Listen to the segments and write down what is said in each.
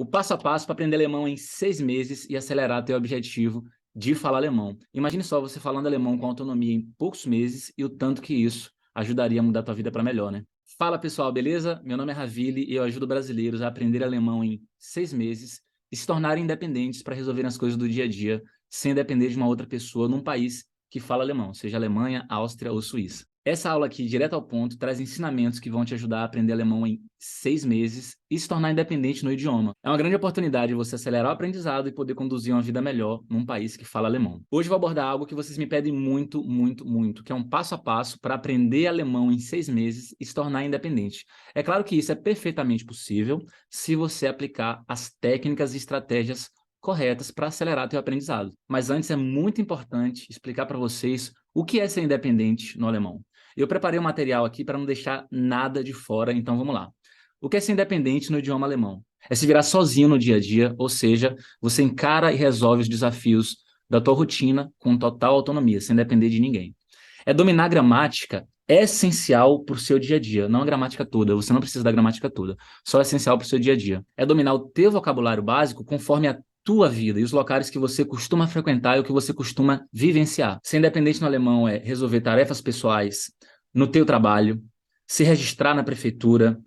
O passo a passo para aprender alemão em 6 meses e acelerar teu objetivo de falar alemão. Imagine só você falando alemão com autonomia em poucos meses e o tanto que isso ajudaria a mudar tua vida para melhor, né? Fala pessoal, beleza? Meu nome é Ravili e eu ajudo brasileiros a aprender alemão em 6 meses e se tornarem independentes para resolverem as coisas do dia a dia, sem depender de uma outra pessoa num país que fala alemão, seja Alemanha, Áustria ou Suíça. Essa aula aqui, direto ao ponto, traz ensinamentos que vão te ajudar a aprender alemão em 6 meses e se tornar independente no idioma. É uma grande oportunidade você acelerar o aprendizado e poder conduzir uma vida melhor num país que fala alemão. Hoje eu vou abordar algo que vocês me pedem muito, muito, muito, que é um passo a passo para aprender alemão em 6 meses e se tornar independente. É claro que isso é perfeitamente possível se você aplicar as técnicas e estratégias corretas para acelerar teu aprendizado. Mas antes é muito importante explicar para vocês o que é ser independente no alemão. Eu preparei um material aqui para não deixar nada de fora, então vamos lá. O que é ser independente no idioma alemão? É se virar sozinho no dia a dia, ou seja, você encara e resolve os desafios da tua rotina com total autonomia, sem depender de ninguém. É dominar a gramática essencial para o seu dia a dia, não a gramática toda, você não precisa da gramática toda, só é essencial para o seu dia a dia. É dominar o teu vocabulário básico conforme a tua vida e os locais que você costuma frequentar e o que você costuma vivenciar. Ser independente no alemão é resolver tarefas pessoais no teu trabalho, se registrar na prefeitura,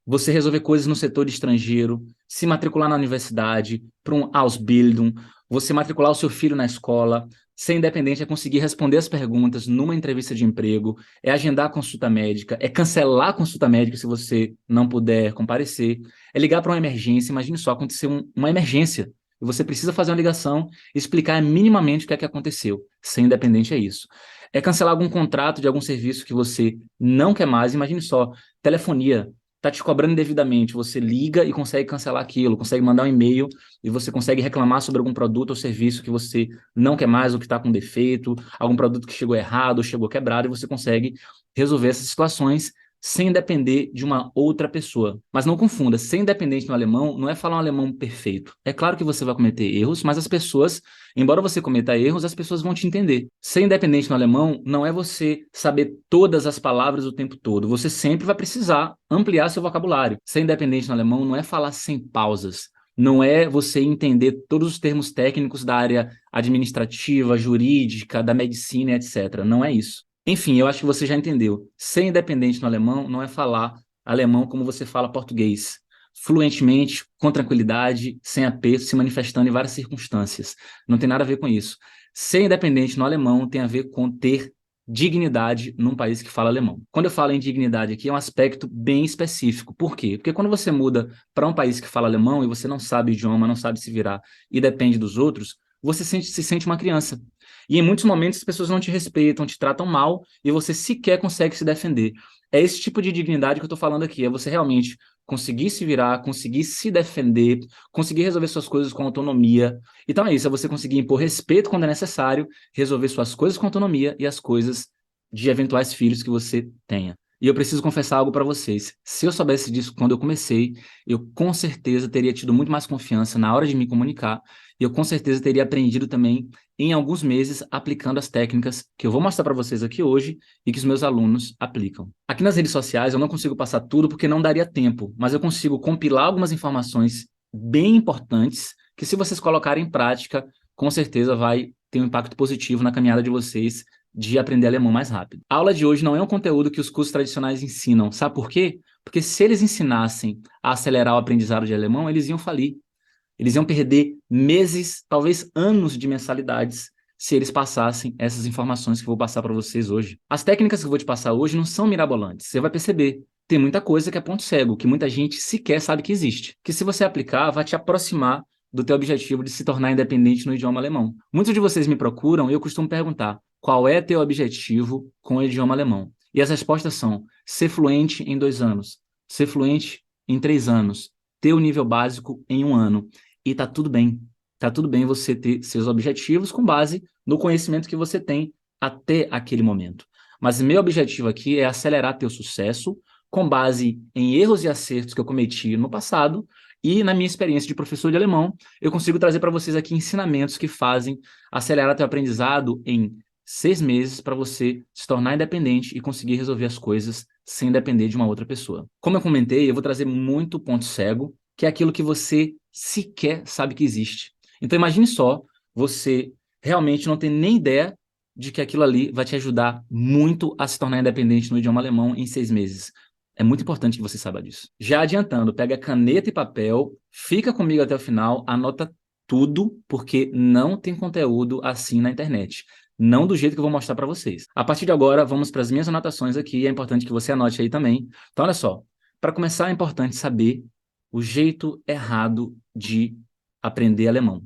você resolver coisas no setor estrangeiro, se matricular na universidade, para um Ausbildung, você matricular o seu filho na escola. Ser independente é conseguir responder as perguntas numa entrevista de emprego, é agendar a consulta médica, é cancelar a consulta médica se você não puder comparecer, é ligar para uma emergência. Imagine só, aconteceu uma emergência e você precisa fazer uma ligação e explicar minimamente o que é que aconteceu. Ser independente é isso. É cancelar algum contrato de algum serviço que você não quer mais. Imagine só, telefonia está te cobrando indevidamente, você liga e consegue cancelar aquilo, consegue mandar um e-mail e você consegue reclamar sobre algum produto ou serviço que você não quer mais, ou que está com defeito, algum produto que chegou errado ou chegou quebrado, e você consegue resolver essas situações sem depender de uma outra pessoa. Mas não confunda, ser independente no alemão não é falar um alemão perfeito. É claro que você vai cometer erros, mas as pessoas, embora você cometa erros, as pessoas vão te entender. Ser independente no alemão não é você saber todas as palavras o tempo todo. Você sempre vai precisar ampliar seu vocabulário. Ser independente no alemão não é falar sem pausas. Não é você entender todos os termos técnicos da área administrativa, jurídica, da medicina, etc. Não é isso. Enfim, eu acho que você já entendeu. Ser independente no alemão não é falar alemão como você fala português, fluentemente, com tranquilidade, sem aperto, se manifestando em várias circunstâncias. Não tem nada a ver com isso. Ser independente no alemão tem a ver com ter dignidade num país que fala alemão. Quando eu falo em dignidade aqui, é um aspecto bem específico. Por quê? Porque quando você muda para um país que fala alemão e você não sabe o idioma, não sabe se virar e depende dos outros, você se sente uma criança. E em muitos momentos as pessoas não te respeitam, te tratam mal e você sequer consegue se defender. É esse tipo de dignidade que eu estou falando aqui, é você realmente conseguir se virar, conseguir se defender, conseguir resolver suas coisas com autonomia. Então é isso, é você conseguir impor respeito quando é necessário, resolver suas coisas com autonomia e as coisas de eventuais filhos que você tenha. E eu preciso confessar algo para vocês. Se eu soubesse disso quando eu comecei, eu com certeza teria tido muito mais confiança na hora de me comunicar e eu com certeza teria aprendido também em alguns meses aplicando as técnicas que eu vou mostrar para vocês aqui hoje e que os meus alunos aplicam. Aqui nas redes sociais eu não consigo passar tudo porque não daria tempo, mas eu consigo compilar algumas informações bem importantes que, se vocês colocarem em prática, com certeza vai ter um impacto positivo na caminhada de vocês de aprender alemão mais rápido. A aula de hoje não é um conteúdo que os cursos tradicionais ensinam. Sabe por quê? Porque se eles ensinassem a acelerar o aprendizado de alemão, eles iam falir. Eles iam perder meses, talvez anos de mensalidades, se eles passassem essas informações que eu vou passar para vocês hoje. As técnicas que eu vou te passar hoje não são mirabolantes. Você vai perceber, tem muita coisa que é ponto cego, que muita gente sequer sabe que existe. Que se você aplicar, vai te aproximar do teu objetivo de se tornar independente no idioma alemão. Muitos de vocês me procuram e eu costumo perguntar: qual é teu objetivo com o idioma alemão? E as respostas são: ser fluente em 2 anos, ser fluente em 3 anos, ter o nível básico em 1 ano. E tá tudo bem. Tá tudo bem você ter seus objetivos com base no conhecimento que você tem até aquele momento. Mas meu objetivo aqui é acelerar teu sucesso com base em erros e acertos que eu cometi no passado. E na minha experiência de professor de alemão, eu consigo trazer para vocês aqui ensinamentos que fazem acelerar teu aprendizado em 6 meses para você se tornar independente e conseguir resolver as coisas sem depender de uma outra pessoa. Como eu comentei, eu vou trazer muito ponto cego, que é aquilo que você sequer sabe que existe. Então imagine só, você realmente não tem nem ideia de que aquilo ali vai te ajudar muito a se tornar independente no idioma alemão em 6 meses. É muito importante que você saiba disso. Já adiantando, pega caneta e papel, fica comigo até o final, anota tudo, porque não tem conteúdo assim na internet. Não do jeito que eu vou mostrar para vocês. A partir de agora, vamos para as minhas anotações aqui. É importante que você anote aí também. Então, olha só. Para começar, é importante saber o jeito errado de aprender alemão.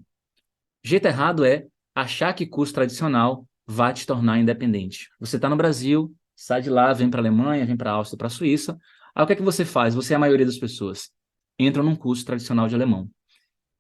O jeito errado é achar que curso tradicional vai te tornar independente. Você está no Brasil, sai de lá, vem para a Alemanha, vem para a Áustria, para a Suíça. Aí o que é que você faz? Você é a maioria das pessoas. Entra num curso tradicional de alemão,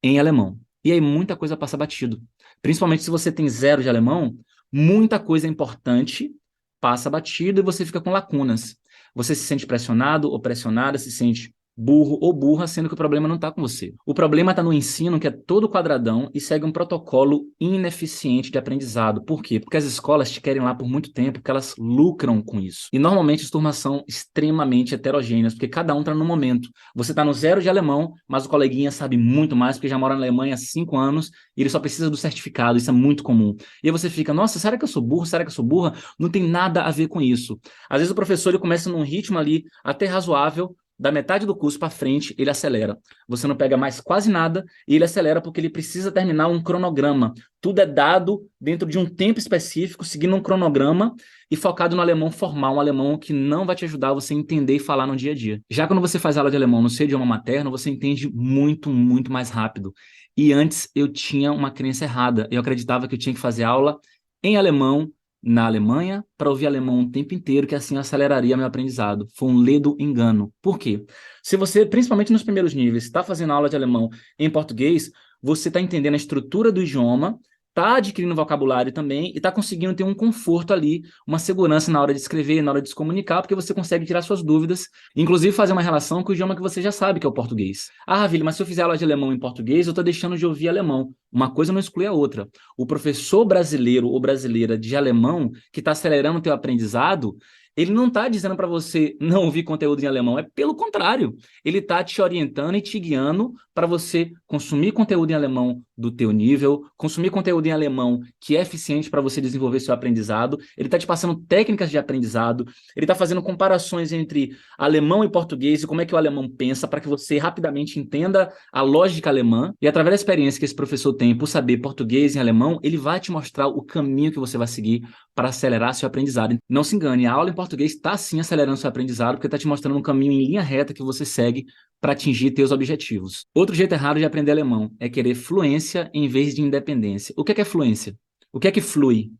em alemão. E aí muita coisa passa batido. Principalmente se você tem 0 de alemão, muita coisa importante passa batido e você fica com lacunas. Você se sente pressionado ou pressionada, se sente burro ou burra, sendo que o problema não está com você. O problema está no ensino, que é todo quadradão e segue um protocolo ineficiente de aprendizado. Por quê? Porque as escolas te querem lá por muito tempo, porque elas lucram com isso. E normalmente as turmas são extremamente heterogêneas, porque cada um está no momento. Você está no 0 de alemão, mas o coleguinha sabe muito mais, porque já mora na Alemanha há 5 anos, e ele só precisa do certificado, isso é muito comum. E aí você fica, nossa, será que eu sou burro? Será que eu sou burra? Não tem nada a ver com isso. Às vezes o professor ele começa num ritmo ali até razoável, da metade do curso para frente, ele acelera. Você não pega mais quase nada e ele acelera porque ele precisa terminar um cronograma. Tudo é dado dentro de um tempo específico, seguindo um cronograma e focado no alemão formal, um alemão que não vai te ajudar a você entender e falar no dia a dia. Já quando você faz aula de alemão no seu idioma materno, você entende muito, muito mais rápido. E antes eu tinha uma crença errada. Eu acreditava que eu tinha que fazer aula em alemão na Alemanha para ouvir alemão o tempo inteiro, que assim eu aceleraria meu aprendizado. Foi um ledo engano. Por quê? Se você, principalmente nos primeiros níveis, está fazendo aula de alemão em português, você está entendendo a estrutura do idioma, está adquirindo vocabulário também e está conseguindo ter um conforto ali, uma segurança na hora de escrever, na hora de se comunicar, porque você consegue tirar suas dúvidas, inclusive fazer uma relação com o idioma que você já sabe, que é o português. Ah, Ravile, mas se eu fizer aula de alemão em português, eu estou deixando de ouvir alemão. Uma coisa não exclui a outra. O professor brasileiro ou brasileira de alemão que está acelerando o teu aprendizado, ele não está dizendo para você não ouvir conteúdo em alemão, é pelo contrário. Ele está te orientando e te guiando para você consumir conteúdo em alemão do teu nível, consumir conteúdo em alemão que é eficiente para você desenvolver seu aprendizado. Ele está te passando técnicas de aprendizado, ele está fazendo comparações entre alemão e português e como é que o alemão pensa para que você rapidamente entenda a lógica alemã. E através da experiência que esse professor tem por saber português e alemão, ele vai te mostrar o caminho que você vai seguir para acelerar seu aprendizado. Não se engane, a aula em português está sim acelerando seu aprendizado, porque está te mostrando um caminho em linha reta que você segue para atingir teus objetivos. Outro jeito errado de aprender alemão é querer fluência em vez de independência. O que é fluência? O que flui?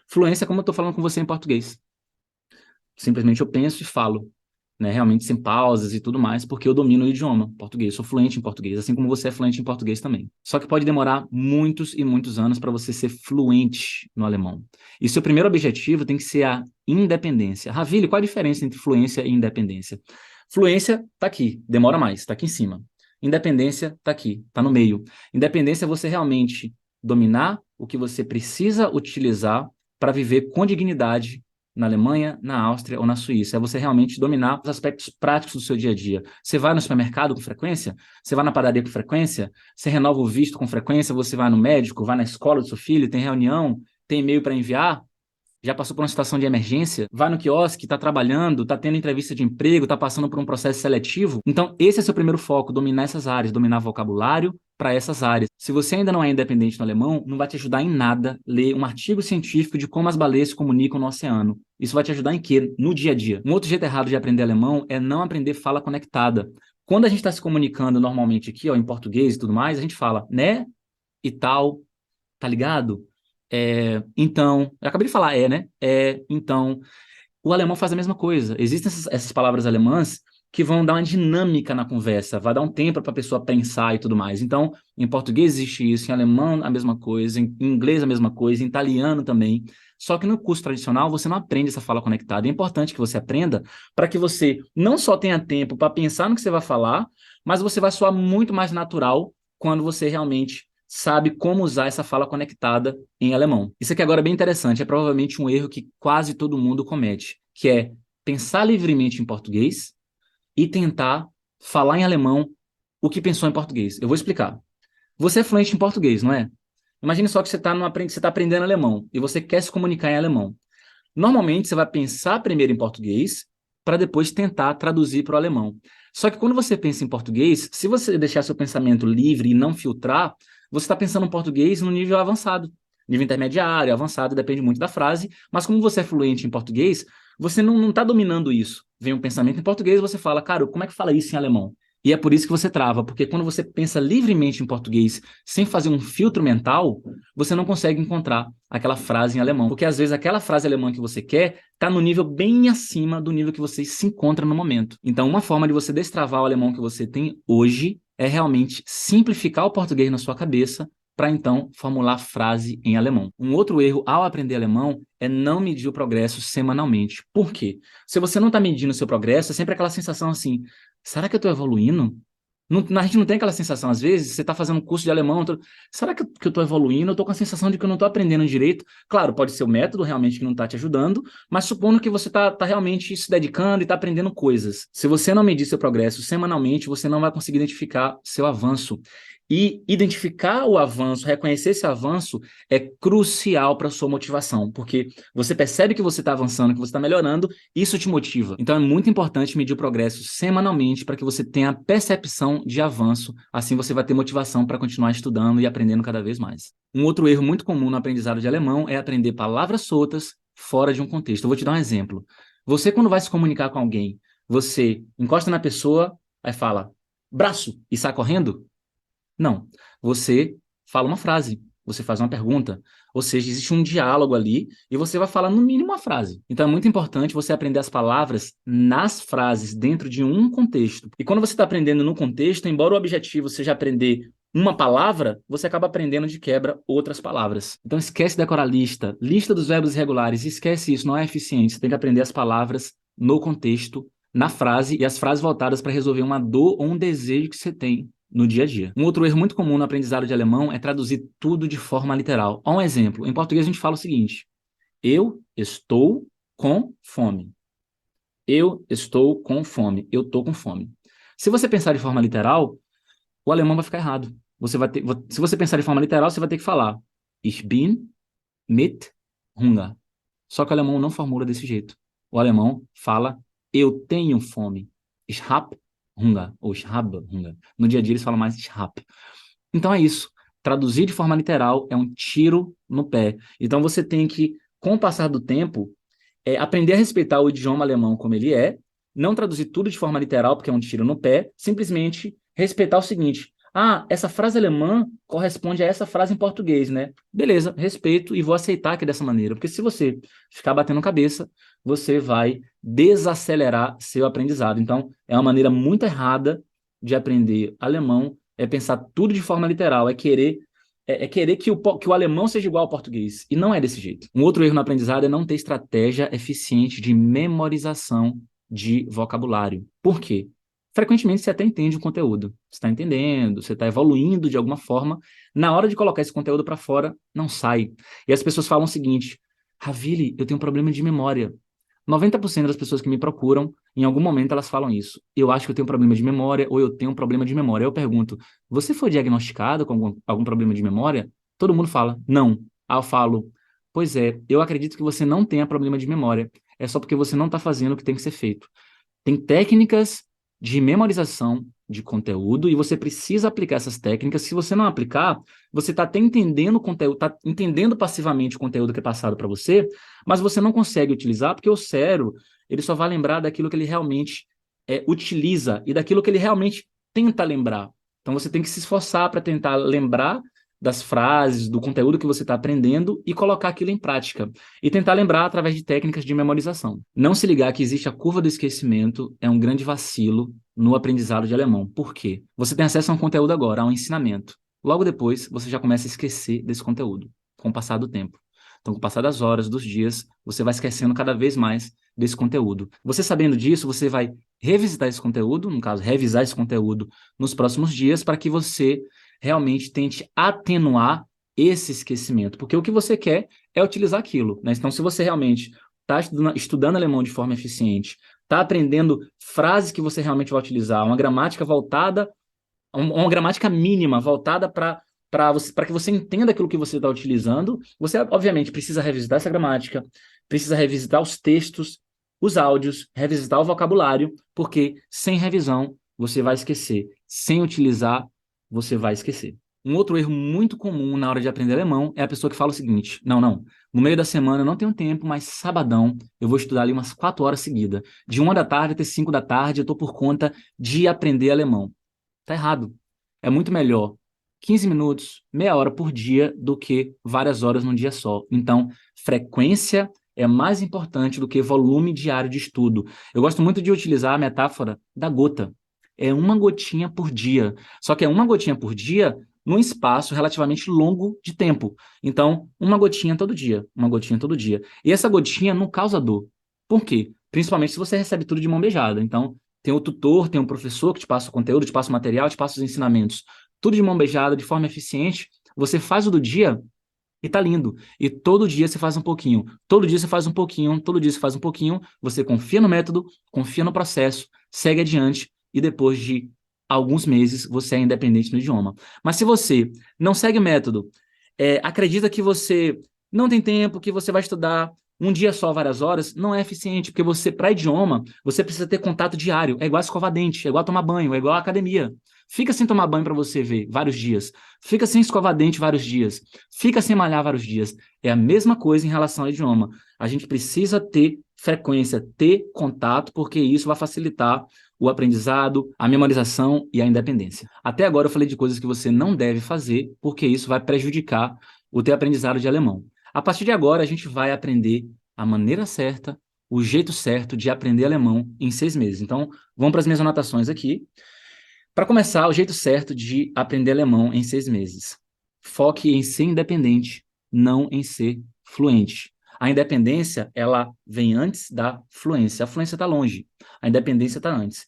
Fluência é como eu estou falando com você em português. Simplesmente eu penso e falo, né? Realmente sem pausas e tudo mais, porque eu domino o idioma português, sou fluente em português, assim como você é fluente em português também. Só que pode demorar muitos e muitos anos para você ser fluente no alemão. E seu primeiro objetivo tem que ser a independência. Ravile, qual a diferença entre fluência e independência? Fluência está aqui, demora mais, está aqui em cima. Independência está aqui, está no meio. Independência é você realmente dominar o que você precisa utilizar para viver com dignidade na Alemanha, na Áustria ou na Suíça. É você realmente dominar os aspectos práticos do seu dia a dia. Você vai no supermercado com frequência? Você vai na padaria com frequência? Você renova o visto com frequência? Você vai no médico? Vai na escola do seu filho? Tem reunião? Tem e-mail para enviar? Já passou por uma situação de emergência? Vai no quiosque, está trabalhando, está tendo entrevista de emprego, está passando por um processo seletivo? Então, esse é seu primeiro foco, dominar essas áreas, dominar vocabulário para essas áreas. Se você ainda não é independente no alemão, não vai te ajudar em nada ler um artigo científico de como as baleias se comunicam no oceano. Isso vai te ajudar em quê? No dia a dia. Um outro jeito errado de aprender alemão é não aprender fala conectada. Quando a gente está se comunicando normalmente aqui, ó, em português e tudo mais, a gente fala, né, e tal, tá ligado? Então, eu acabei de falar né? Então, o alemão faz a mesma coisa. Existem essas palavras alemãs que vão dar uma dinâmica na conversa, vai dar um tempo para a pessoa pensar e tudo mais. Então, em português existe isso, em alemão a mesma coisa, em inglês a mesma coisa, em italiano também. Só que no curso tradicional você não aprende essa fala conectada. É importante que você aprenda para que você não só tenha tempo para pensar no que você vai falar, mas você vai soar muito mais natural quando você realmente sabe como usar essa fala conectada em alemão. Isso aqui agora é bem interessante, é provavelmente um erro que quase todo mundo comete, que é pensar livremente em português e tentar falar em alemão o que pensou em português. Eu vou explicar. Você é fluente em português, não é? Imagine só que você está aprendendo alemão e você quer se comunicar em alemão. Normalmente, você vai pensar primeiro em português para depois tentar traduzir para o alemão. Só que quando você pensa em português, se você deixar seu pensamento livre e não filtrar, você está pensando em português no nível avançado. Nível intermediário, avançado, depende muito da frase, mas como você é fluente em português, você não está dominando isso. Vem um pensamento em português, você fala, cara, como é que fala isso em alemão? E é por isso que você trava, porque quando você pensa livremente em português, sem fazer um filtro mental, você não consegue encontrar aquela frase em alemão. Porque às vezes aquela frase alemã que você quer está no nível bem acima do nível que você se encontra no momento. Então, uma forma de você destravar o alemão que você tem hoje é realmente simplificar o português na sua cabeça para então formular frase em alemão. Um outro erro ao aprender alemão é não medir o progresso semanalmente. Por quê? Se você não está medindo o seu progresso, é sempre aquela sensação assim, será que eu estou evoluindo? A gente não tem aquela sensação, às vezes, você está fazendo um curso de alemão, será que eu estou evoluindo? Eu estou com a sensação de que eu não estou aprendendo direito. Claro, pode ser o método realmente que não está te ajudando, mas supondo que você está realmente se dedicando e está aprendendo coisas. Se você não medir seu progresso semanalmente, você não vai conseguir identificar seu avanço. E identificar o avanço, reconhecer esse avanço é crucial para a sua motivação, porque você percebe que você está avançando, que você está melhorando, isso te motiva. Então é muito importante medir o progresso semanalmente para que você tenha a percepção de avanço, assim você vai ter motivação para continuar estudando e aprendendo cada vez mais. Um outro erro muito comum no aprendizado de alemão é aprender palavras soltas fora de um contexto. Eu vou te dar um exemplo. Você, quando vai se comunicar com alguém, você encosta na pessoa, aí fala, braço, e sai correndo? Não. Você fala uma frase, você faz uma pergunta, ou seja, existe um diálogo ali e você vai falar no mínimo uma frase. Então é muito importante você aprender as palavras nas frases, dentro de um contexto. E quando você está aprendendo no contexto, embora o objetivo seja aprender uma palavra, você acaba aprendendo de quebra outras palavras. Então esquece decorar lista dos verbos irregulares, esquece isso, não é eficiente. Você tem que aprender as palavras no contexto, na frase, e as frases voltadas para resolver uma dor ou um desejo que você tem no dia a dia. Um outro erro muito comum no aprendizado de alemão é traduzir tudo de forma literal. Há um exemplo. Em português a gente fala o seguinte: eu estou com fome. Eu estou com fome. Eu estou com fome. Se você pensar de forma literal, o alemão vai ficar errado. Se você pensar de forma literal, você vai ter que falar Ich bin mit Hunger. Só que o alemão não formula desse jeito. O alemão fala eu tenho fome. Ich hab Hunger, ou ich habe Hunger. No dia a dia eles falam mais ich hab. Então é isso. Traduzir de forma literal é um tiro no pé. Então você tem que, com o passar do tempo, aprender a respeitar o idioma alemão como ele é, não traduzir tudo de forma literal, porque é um tiro no pé, simplesmente respeitar o seguinte: ah, essa frase alemã corresponde a essa frase em português, né? Beleza, respeito e vou aceitar que é dessa maneira, porque se você ficar batendo cabeça, você vai desacelerar seu aprendizado. Então, é uma maneira muito errada de aprender alemão, é pensar tudo de forma literal, é querer que o alemão seja igual ao português. E não é desse jeito. Um outro erro no aprendizado é não ter estratégia eficiente de memorização de vocabulário. Por quê? Frequentemente você até entende o conteúdo. Você está entendendo, você está evoluindo de alguma forma. Na hora de colocar esse conteúdo para fora, não sai. E as pessoas falam o seguinte: Ravili, eu tenho um problema de memória. 90% das pessoas que me procuram, em algum momento elas falam isso. Eu acho que eu tenho um problema de memória ou eu tenho um problema de memória. Eu pergunto, você foi diagnosticado com algum problema de memória? Todo mundo fala, não. Aí eu falo, pois é, eu acredito que você não tenha problema de memória. É só porque você não está fazendo o que tem que ser feito. Tem técnicas de memorização de conteúdo e você precisa aplicar essas técnicas. Se você não aplicar, você está até entendendo o conteúdo, está entendendo passivamente o conteúdo que é passado para você, mas você não consegue utilizar porque o cérebro ele só vai lembrar daquilo que ele realmente utiliza e daquilo que ele realmente tenta lembrar. Então você tem que se esforçar para tentar lembrar das frases, do conteúdo que você está aprendendo e colocar aquilo em prática. E tentar lembrar através de técnicas de memorização. Não se ligar que existe a curva do esquecimento é um grande vacilo no aprendizado de alemão. Por quê? Você tem acesso a um conteúdo agora, a um ensinamento. Logo depois, você já começa a esquecer desse conteúdo, com o passar do tempo. Então, com o passar das horas, dos dias, você vai esquecendo cada vez mais desse conteúdo. Você sabendo disso, você vai revisitar esse conteúdo, no caso, revisar esse conteúdo nos próximos dias, para que você realmente tente atenuar esse esquecimento, porque o que você quer é utilizar aquilo, né? Então, se você realmente está estudando alemão de forma eficiente, está aprendendo frases que você realmente vai utilizar, uma gramática voltada uma gramática mínima voltada para que você entenda aquilo que você está utilizando. Você, obviamente, precisa revisitar essa gramática, precisa revisitar os textos, os áudios, revisitar o vocabulário, porque sem revisão você vai esquecer. Sem utilizar, você vai esquecer. Um outro erro muito comum na hora de aprender alemão é a pessoa que fala o seguinte: não, não, no meio da semana eu não tenho tempo, mas sabadão eu vou estudar ali umas 4 horas seguidas. De 1 da tarde até 5 da tarde eu estou por conta de aprender alemão. Tá errado. É muito melhor 15 minutos, meia hora por dia do que várias horas num dia só. Então, frequência é mais importante do que volume diário de estudo. Eu gosto muito de utilizar a metáfora da gota. É uma gotinha por dia. Só que é uma gotinha por dia num espaço relativamente longo de tempo. Então, uma gotinha todo dia, uma gotinha todo dia. E essa gotinha não causa dor. Por quê? Principalmente se você recebe tudo de mão beijada. Então, tem o tutor, tem o professor que te passa o conteúdo, te passa o material, te passa os ensinamentos. Tudo de mão beijada, de forma eficiente. Você faz o do dia e tá lindo. E todo dia você faz um pouquinho. Todo dia você faz um pouquinho. Todo dia você faz um pouquinho. Você confia no método, confia no processo, segue adiante e depois de alguns meses você é independente no idioma. Mas se você não segue o método, acredita que você não tem tempo, que você vai estudar um dia só, várias horas, não é eficiente, porque você, para idioma, você precisa ter contato diário. É igual escovar dente, é igual tomar banho, é igual academia. Fica sem tomar banho para você ver vários dias. Fica sem escovar dente vários dias. Fica sem malhar vários dias. É a mesma coisa em relação ao idioma. A gente precisa ter frequência, ter contato, porque isso vai facilitar o aprendizado, a memorização e a independência. Até agora eu falei de coisas que você não deve fazer, porque isso vai prejudicar o teu aprendizado de alemão. A partir de agora, a gente vai aprender a maneira certa, o jeito certo de aprender alemão em 6 meses. Então, vamos para as minhas anotações aqui. Para começar, o jeito certo de aprender alemão em 6 meses. Foque em ser independente, não em ser fluente. A independência, ela vem antes da fluência. A fluência está longe, a independência está antes.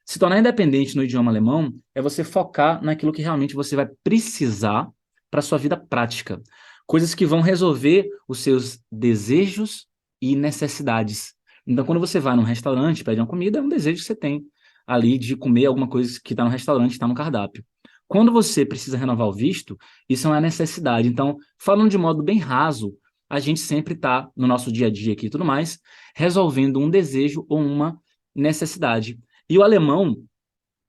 Se tornar independente no idioma alemão é você focar naquilo que realmente você vai precisar para a sua vida prática. Coisas que vão resolver os seus desejos e necessidades. Então, quando você vai num restaurante, pede uma comida, é um desejo que você tem ali de comer alguma coisa que está no restaurante, está no cardápio. Quando você precisa renovar o visto, isso é uma necessidade. Então, falando de modo bem raso, a gente sempre está, no nosso dia a dia aqui e tudo mais, resolvendo um desejo ou uma necessidade. E o alemão,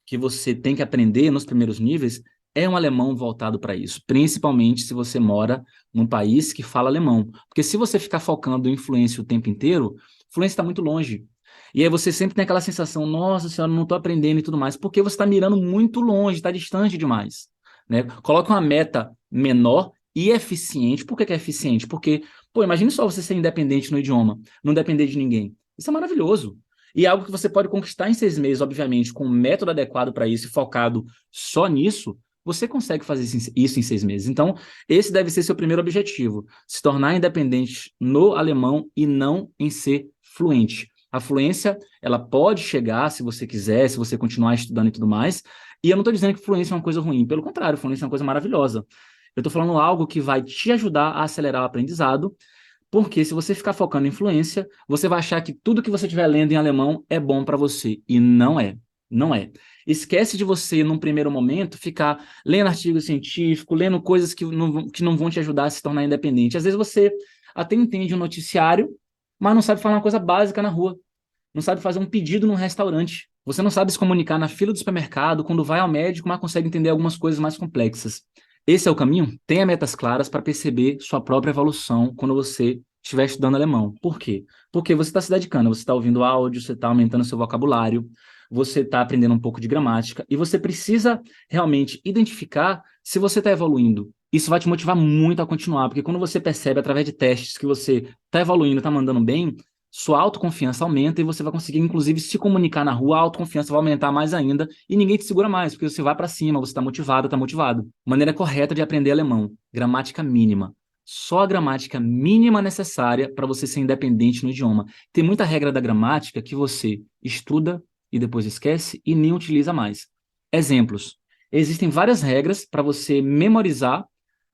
que você tem que aprender nos primeiros níveis, é um alemão voltado para isso, principalmente se você mora num país que fala alemão. Porque se você ficar focando em fluência o tempo inteiro, fluência está muito longe. E aí você sempre tem aquela sensação, nossa senhora, não estou aprendendo e tudo mais, porque você está mirando muito longe, está distante demais. Né? Coloque uma meta menor e eficiente. Por que é eficiente? Porque, pô, imagine só você ser independente no idioma, não depender de ninguém. Isso é maravilhoso. E é algo que você pode conquistar em 6 meses, obviamente, com um método adequado para isso e focado só nisso, você consegue fazer isso em 6 meses. Então, esse deve ser seu primeiro objetivo, se tornar independente no alemão e não em ser fluente. A fluência, ela pode chegar se você quiser, se você continuar estudando e tudo mais. E eu não estou dizendo que fluência é uma coisa ruim, pelo contrário, fluência é uma coisa maravilhosa. Eu estou falando algo que vai te ajudar a acelerar o aprendizado, porque se você ficar focando em fluência, você vai achar que tudo que você estiver lendo em alemão é bom para você. E não é. Não é. Esquece de você, num primeiro momento, ficar lendo artigo científico, lendo coisas que não vão te ajudar a se tornar independente. Às vezes você até entende um noticiário, mas não sabe falar uma coisa básica na rua. Não sabe fazer um pedido num restaurante. Você não sabe se comunicar na fila do supermercado, quando vai ao médico, mas consegue entender algumas coisas mais complexas. Esse é o caminho? Tenha metas claras para perceber sua própria evolução quando você estiver estudando alemão. Por quê? Porque você está se dedicando, você está ouvindo áudio, você está aumentando seu vocabulário, você está aprendendo um pouco de gramática e você precisa realmente identificar se você está evoluindo. Isso vai te motivar muito a continuar, porque quando você percebe através de testes que você está evoluindo, está mandando bem, sua autoconfiança aumenta e você vai conseguir, inclusive, se comunicar na rua, a autoconfiança vai aumentar mais ainda e ninguém te segura mais, porque você vai para cima, você está motivado, está motivado. Maneira correta de aprender alemão, gramática mínima. Só a gramática mínima necessária para você ser independente no idioma. Tem muita regra da gramática que você estuda e depois esquece e nem utiliza mais. Exemplos. Existem várias regras para você memorizar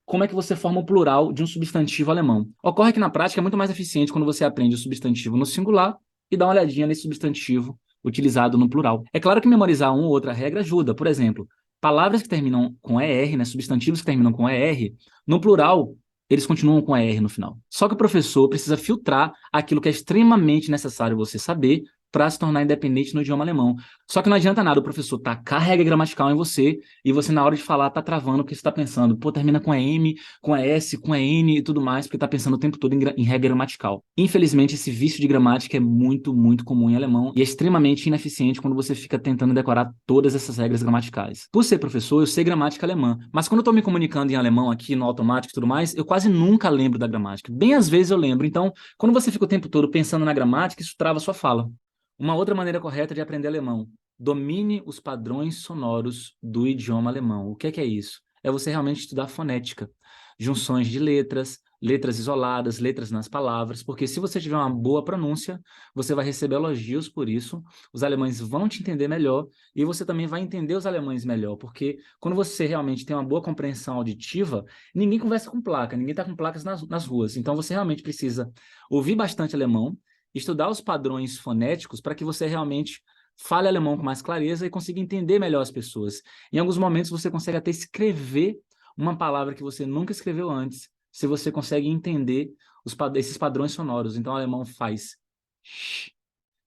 como é que você forma o plural de um substantivo alemão. Ocorre que na prática é muito mais eficiente quando você aprende o substantivo no singular e dá uma olhadinha nesse substantivo utilizado no plural. É claro que memorizar uma ou outra regra ajuda. Por exemplo, palavras que terminam com ER, né, substantivos que terminam com ER, no plural, eles continuam com ER no final. Só que o professor precisa filtrar aquilo que é extremamente necessário você saber para se tornar independente no idioma alemão. Só que não adianta nada o professor tacar regra gramatical em você e você, na hora de falar, tá travando porque você tá pensando, pô, termina com M, com S, com N e tudo mais, porque tá pensando o tempo todo em regra gramatical. Infelizmente, esse vício de gramática é muito, muito comum em alemão e é extremamente ineficiente quando você fica tentando decorar todas essas regras gramaticais. Por ser professor, eu sei gramática alemã, mas quando eu tô me comunicando em alemão aqui, no automático e tudo mais, eu quase nunca lembro da gramática. Bem às vezes eu lembro. Então, quando você fica o tempo todo pensando na gramática, isso trava a sua fala. Uma outra maneira correta de aprender alemão: domine os padrões sonoros do idioma alemão. O que é isso? É você realmente estudar fonética, junções de letras, letras isoladas, letras nas palavras, porque se você tiver uma boa pronúncia, você vai receber elogios por isso, os alemães vão te entender melhor e você também vai entender os alemães melhor, porque quando você realmente tem uma boa compreensão auditiva, ninguém conversa com placa, ninguém está com placas nas ruas, então você realmente precisa ouvir bastante alemão, estudar os padrões fonéticos para que você realmente fale alemão com mais clareza e consiga entender melhor as pessoas. Em alguns momentos você consegue até escrever uma palavra que você nunca escreveu antes, se você consegue entender esses padrões sonoros. Então o alemão faz sh.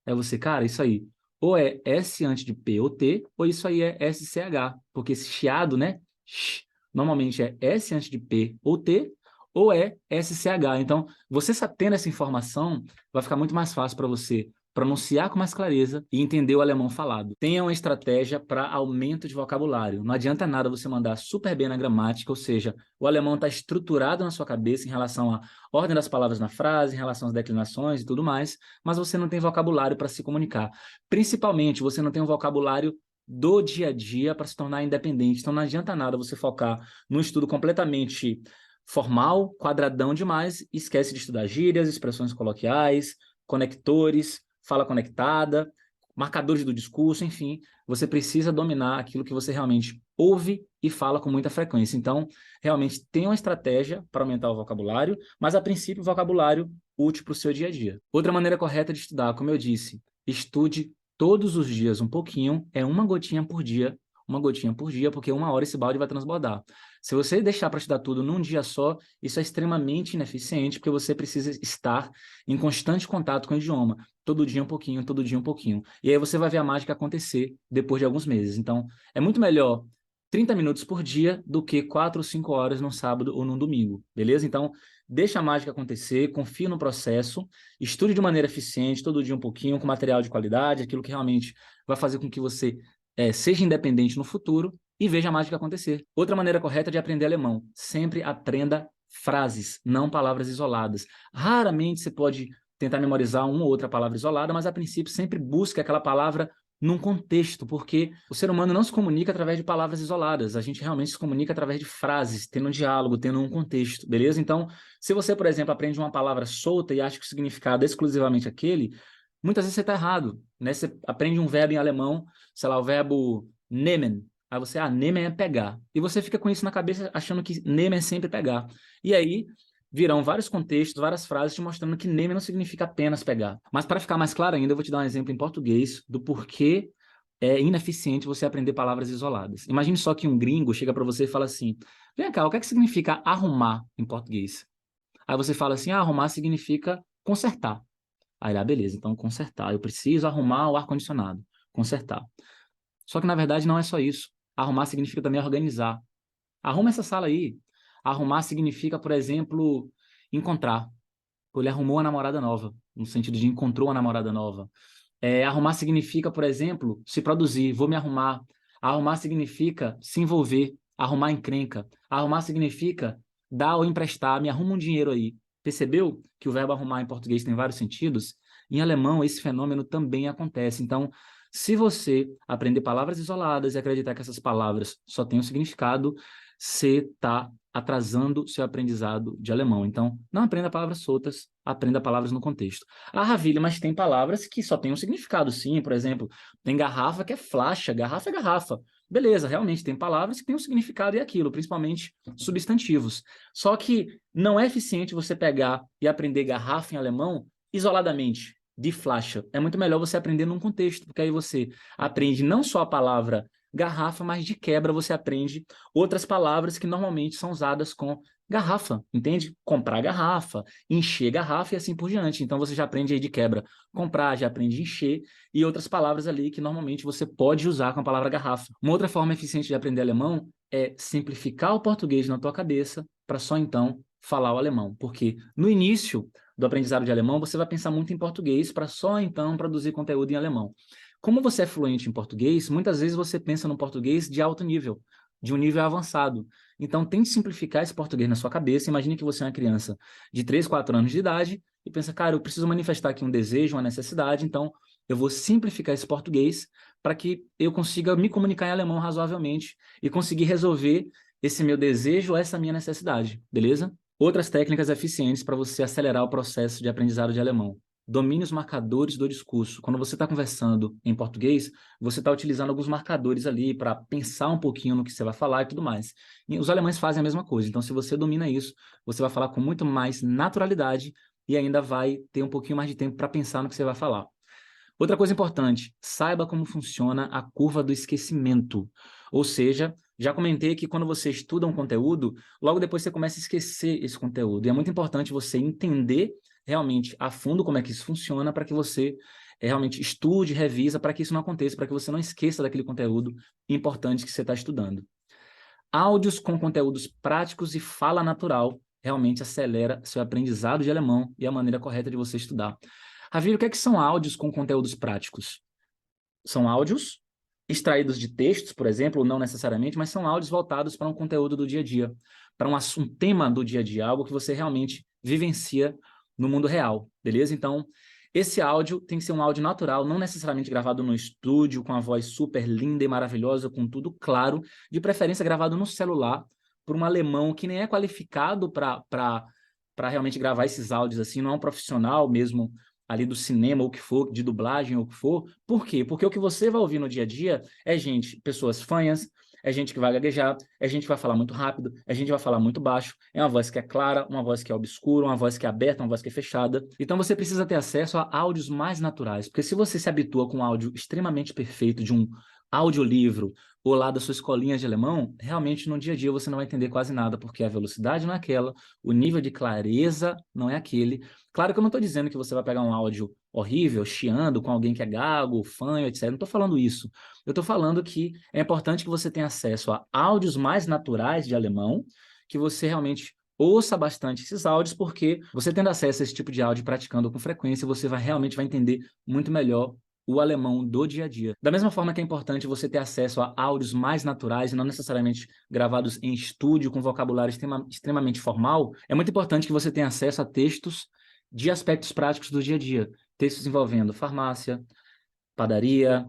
É você, cara, isso aí. Ou é S antes de P ou T, ou isso aí é SCH. Porque esse chiado, né? Sh, normalmente é S antes de P ou T, ou é SCH. Então, você tendo essa informação, vai ficar muito mais fácil para você pronunciar com mais clareza e entender o alemão falado. Tenha uma estratégia para aumento de vocabulário. Não adianta nada você mandar super bem na gramática, ou seja, o alemão está estruturado na sua cabeça em relação à ordem das palavras na frase, em relação às declinações e tudo mais, mas você não tem vocabulário para se comunicar. Principalmente, você não tem um vocabulário do dia a dia para se tornar independente. Então, não adianta nada você focar num estudo completamente formal, quadradão demais, e esquece de estudar gírias, expressões coloquiais, conectores, fala conectada, marcadores do discurso, enfim, você precisa dominar aquilo que você realmente ouve e fala com muita frequência. Então, realmente tem uma estratégia para aumentar o vocabulário, mas a princípio o vocabulário útil para o seu dia a dia. Outra maneira correta de estudar, como eu disse, estude todos os dias um pouquinho, é uma gotinha por dia, porque uma hora esse balde vai transbordar. Se você deixar para estudar tudo num dia só, isso é extremamente ineficiente, porque você precisa estar em constante contato com o idioma, todo dia um pouquinho, todo dia um pouquinho. E aí você vai ver a mágica acontecer depois de alguns meses. Então, é muito melhor 30 minutos por dia do que 4 ou 5 horas num sábado ou num domingo, beleza? Então, deixa a mágica acontecer, confia no processo, estude de maneira eficiente, todo dia um pouquinho, com material de qualidade, aquilo que realmente vai fazer com que você seja independente no futuro e veja a mágica acontecer. Outra maneira correta de aprender alemão: sempre aprenda frases, não palavras isoladas. Raramente você pode tentar memorizar uma ou outra palavra isolada, mas a princípio sempre busque aquela palavra num contexto, porque o ser humano não se comunica através de palavras isoladas, a gente realmente se comunica através de frases, tendo um diálogo, tendo um contexto, beleza? Então, se você, por exemplo, aprende uma palavra solta e acha que o significado é exclusivamente aquele, muitas vezes você está errado, né? Você aprende um verbo em alemão, sei lá, o verbo nehmen. Aí você, nehmen é pegar. E você fica com isso na cabeça achando que nehmen é sempre pegar. E aí virão vários contextos, várias frases te mostrando que nehmen não significa apenas pegar. Mas para ficar mais claro ainda, eu vou te dar um exemplo em português do porquê é ineficiente você aprender palavras isoladas. Imagine só que um gringo chega para você e fala assim: vem cá, o que é que significa arrumar em português? Aí você fala assim: arrumar significa consertar. Aí, beleza, então consertar. Eu preciso arrumar o ar-condicionado. Consertar. Só que, na verdade, não é só isso. Arrumar significa também organizar. Arruma essa sala aí. Arrumar significa, por exemplo, encontrar. Ele arrumou uma namorada nova, no sentido de encontrou uma namorada nova. Arrumar significa, por exemplo, se produzir, vou me arrumar. Arrumar significa se envolver, arrumar encrenca. Arrumar significa dar ou emprestar, me arruma um dinheiro aí. Percebeu que o verbo arrumar em português tem vários sentidos? Em alemão, esse fenômeno também acontece. Então, se você aprender palavras isoladas e acreditar que essas palavras só têm um significado, você está atrasando seu aprendizado de alemão. Então, não aprenda palavras soltas, aprenda palavras no contexto. Ravilha, mas tem palavras que só têm um significado, sim. Por exemplo, tem garrafa que é flasha, garrafa é garrafa. Beleza, realmente, tem palavras que têm um significado e aquilo, principalmente substantivos. Só que não é eficiente você pegar e aprender garrafa em alemão isoladamente, de flasha. É muito melhor você aprender num contexto, porque aí você aprende não só a palavra garrafa, mas de quebra você aprende outras palavras que normalmente são usadas com garrafa, entende? Comprar garrafa, encher garrafa e assim por diante. Então você já aprende aí de quebra comprar, já aprende encher e outras palavras ali que normalmente você pode usar com a palavra garrafa. Uma outra forma eficiente de aprender alemão é simplificar o português na tua cabeça para só então falar o alemão, porque no início do aprendizado de alemão você vai pensar muito em português para só então produzir conteúdo em alemão. Como você é fluente em português, muitas vezes você pensa no português de alto nível, de um nível avançado. Então, tente simplificar esse português na sua cabeça. Imagine que você é uma criança de 3, 4 anos de idade e pensa, cara, eu preciso manifestar aqui um desejo, uma necessidade, então eu vou simplificar esse português para que eu consiga me comunicar em alemão razoavelmente e conseguir resolver esse meu desejo, essa minha necessidade, beleza? Outras técnicas eficientes para você acelerar o processo de aprendizado de alemão. Domine os marcadores do discurso. Quando você está conversando em português, você está utilizando alguns marcadores ali para pensar um pouquinho no que você vai falar e tudo mais. E os alemães fazem a mesma coisa. Então, se você domina isso, você vai falar com muito mais naturalidade e ainda vai ter um pouquinho mais de tempo para pensar no que você vai falar. Outra coisa importante, saiba como funciona a curva do esquecimento. Ou seja, já comentei que quando você estuda um conteúdo, logo depois você começa a esquecer esse conteúdo. E é muito importante você entender realmente a fundo como é que isso funciona para que você realmente estude, revisa, para que isso não aconteça, para que você não esqueça daquele conteúdo importante que você está estudando. Áudios com conteúdos práticos e fala natural realmente acelera seu aprendizado de alemão e a maneira correta de você estudar. Ravi, o que é que são áudios com conteúdos práticos? São áudios extraídos de textos, por exemplo, não necessariamente, mas são áudios voltados para um conteúdo do dia a dia, para um tema do dia a dia, algo que você realmente vivencia no mundo real, beleza? Então, esse áudio tem que ser um áudio natural, não necessariamente gravado no estúdio, com a voz super linda e maravilhosa, com tudo claro, de preferência gravado no celular, por um alemão que nem é qualificado para realmente gravar esses áudios assim, não é um profissional mesmo ali do cinema ou o que for, de dublagem ou o que for. Por quê? Porque o que você vai ouvir no dia a dia é gente, pessoas fanhas, é gente que vai gaguejar, é gente que vai falar muito rápido, é gente que vai falar muito baixo, é uma voz que é clara, uma voz que é obscura, uma voz que é aberta, uma voz que é fechada. Então você precisa ter acesso a áudios mais naturais, porque se você se habitua com um áudio extremamente perfeito de um audiolivro ou lá da sua escolinha de alemão, realmente no dia a dia você não vai entender quase nada, porque a velocidade não é aquela, o nível de clareza não é aquele. Claro que eu não estou dizendo que você vai pegar um áudio horrível, chiando com alguém que é gago, fanho, etc. Não estou falando isso. Eu estou falando que é importante que você tenha acesso a áudios mais naturais de alemão, que você realmente ouça bastante esses áudios, porque você tendo acesso a esse tipo de áudio praticando com frequência, você realmente vai entender muito melhor o alemão do dia a dia. Da mesma forma que é importante você ter acesso a áudios mais naturais e não necessariamente gravados em estúdio com vocabulário extremamente formal, é muito importante que você tenha acesso a textos de aspectos práticos do dia a dia. Textos envolvendo farmácia, padaria,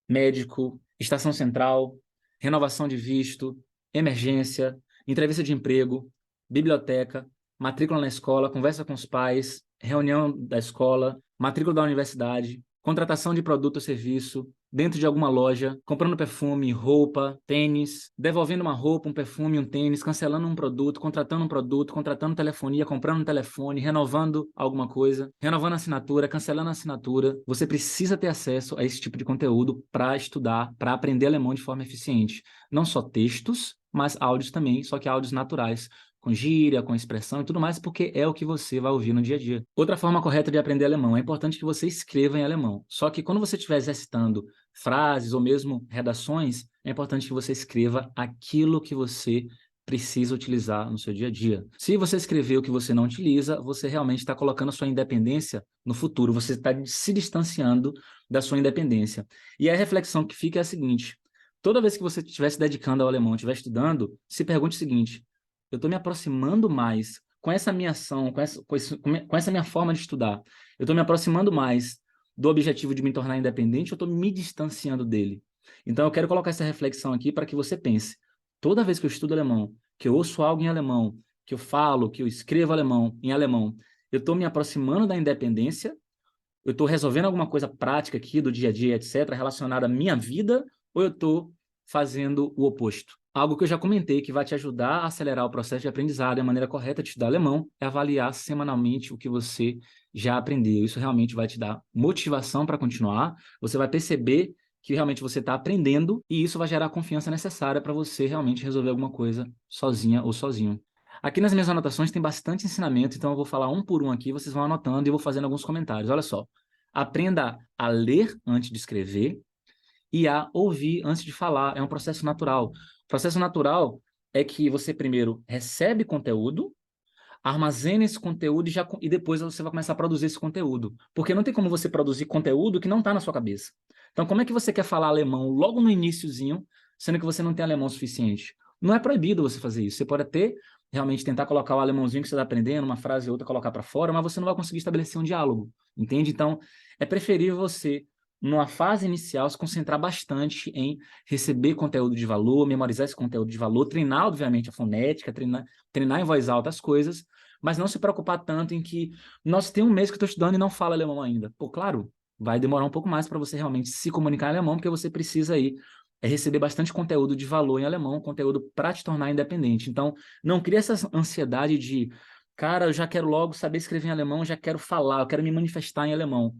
médico, estação central, renovação de visto, emergência, entrevista de emprego, biblioteca, matrícula na escola, conversa com os pais, reunião da escola, matrícula da universidade, contratação de produto ou serviço, dentro de alguma loja, comprando perfume, roupa, tênis, devolvendo uma roupa, um perfume, um tênis, cancelando um produto, contratando telefonia, comprando um telefone, renovando alguma coisa, renovando a assinatura, cancelando a assinatura. Você precisa ter acesso a esse tipo de conteúdo para estudar, para aprender alemão de forma eficiente. Não só textos, mas áudios também, só que áudios naturais, com gíria, com expressão e tudo mais, porque é o que você vai ouvir no dia a dia. Outra forma correta de aprender alemão, é importante que você escreva em alemão. Só que quando você estiver exercitando frases ou mesmo redações, é importante que você escreva aquilo que você precisa utilizar no seu dia a dia. Se você escrever o que você não utiliza, você realmente está colocando a sua independência no futuro, você está se distanciando da sua independência. E a reflexão que fica é a seguinte: toda vez que você estiver se dedicando ao alemão, estiver estudando, se pergunte o seguinte: eu estou me aproximando mais com essa minha ação, com essa minha forma de estudar, eu estou me aproximando mais do objetivo de me tornar independente, eu estou me distanciando dele. Então, eu quero colocar essa reflexão aqui para que você pense. Toda vez que eu estudo alemão, que eu ouço algo em alemão, que eu falo, que eu escrevo alemão, em alemão, eu estou me aproximando da independência, eu estou resolvendo alguma coisa prática aqui do dia a dia, etc., relacionada à minha vida, ou eu estou fazendo o oposto? Algo que eu já comentei que vai te ajudar a acelerar o processo de aprendizado e a maneira correta de estudar alemão é avaliar semanalmente o que você já aprendeu. Isso realmente vai te dar motivação para continuar. Você vai perceber que realmente você está aprendendo, e isso vai gerar a confiança necessária para você realmente resolver alguma coisa sozinha ou sozinho. Aqui nas minhas anotações tem bastante ensinamento, então eu vou falar um por um aqui, vocês vão anotando e eu vou fazendo alguns comentários. Olha só, aprenda a ler antes de escrever e a ouvir antes de falar. É um processo natural. O processo natural é que você primeiro recebe conteúdo, armazena esse conteúdo e depois você vai começar a produzir esse conteúdo. Porque não tem como você produzir conteúdo que não está na sua cabeça. Então, como é que você quer falar alemão logo no iniciozinho, sendo que você não tem alemão suficiente? Não é proibido você fazer isso. Você pode até realmente tentar colocar o alemãozinho que você está aprendendo, uma frase ou outra, colocar para fora, mas você não vai conseguir estabelecer um diálogo, entende? Então, é preferível você, numa fase inicial, se concentrar bastante em receber conteúdo de valor, memorizar esse conteúdo de valor, treinar, obviamente, a fonética, treinar em voz alta as coisas, mas não se preocupar tanto em que, nossa, tem um mês que eu estou estudando e não falo alemão ainda. Pô, claro, vai demorar um pouco mais para você realmente se comunicar em alemão, porque você precisa aí receber bastante conteúdo de valor em alemão, conteúdo para te tornar independente. Então, não cria essa ansiedade de, cara, eu já quero logo saber escrever em alemão, já quero falar, eu quero me manifestar em alemão.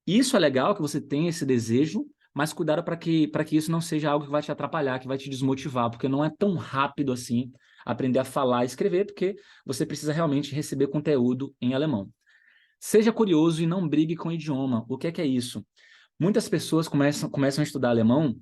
Isso é legal que você tenha esse desejo, mas cuidado para que isso não seja algo que vai te atrapalhar, que vai te desmotivar, porque não é tão rápido assim aprender a falar e escrever, porque você precisa realmente receber conteúdo em alemão. Seja curioso e não brigue com o idioma. O que é isso? Muitas pessoas começam a estudar alemão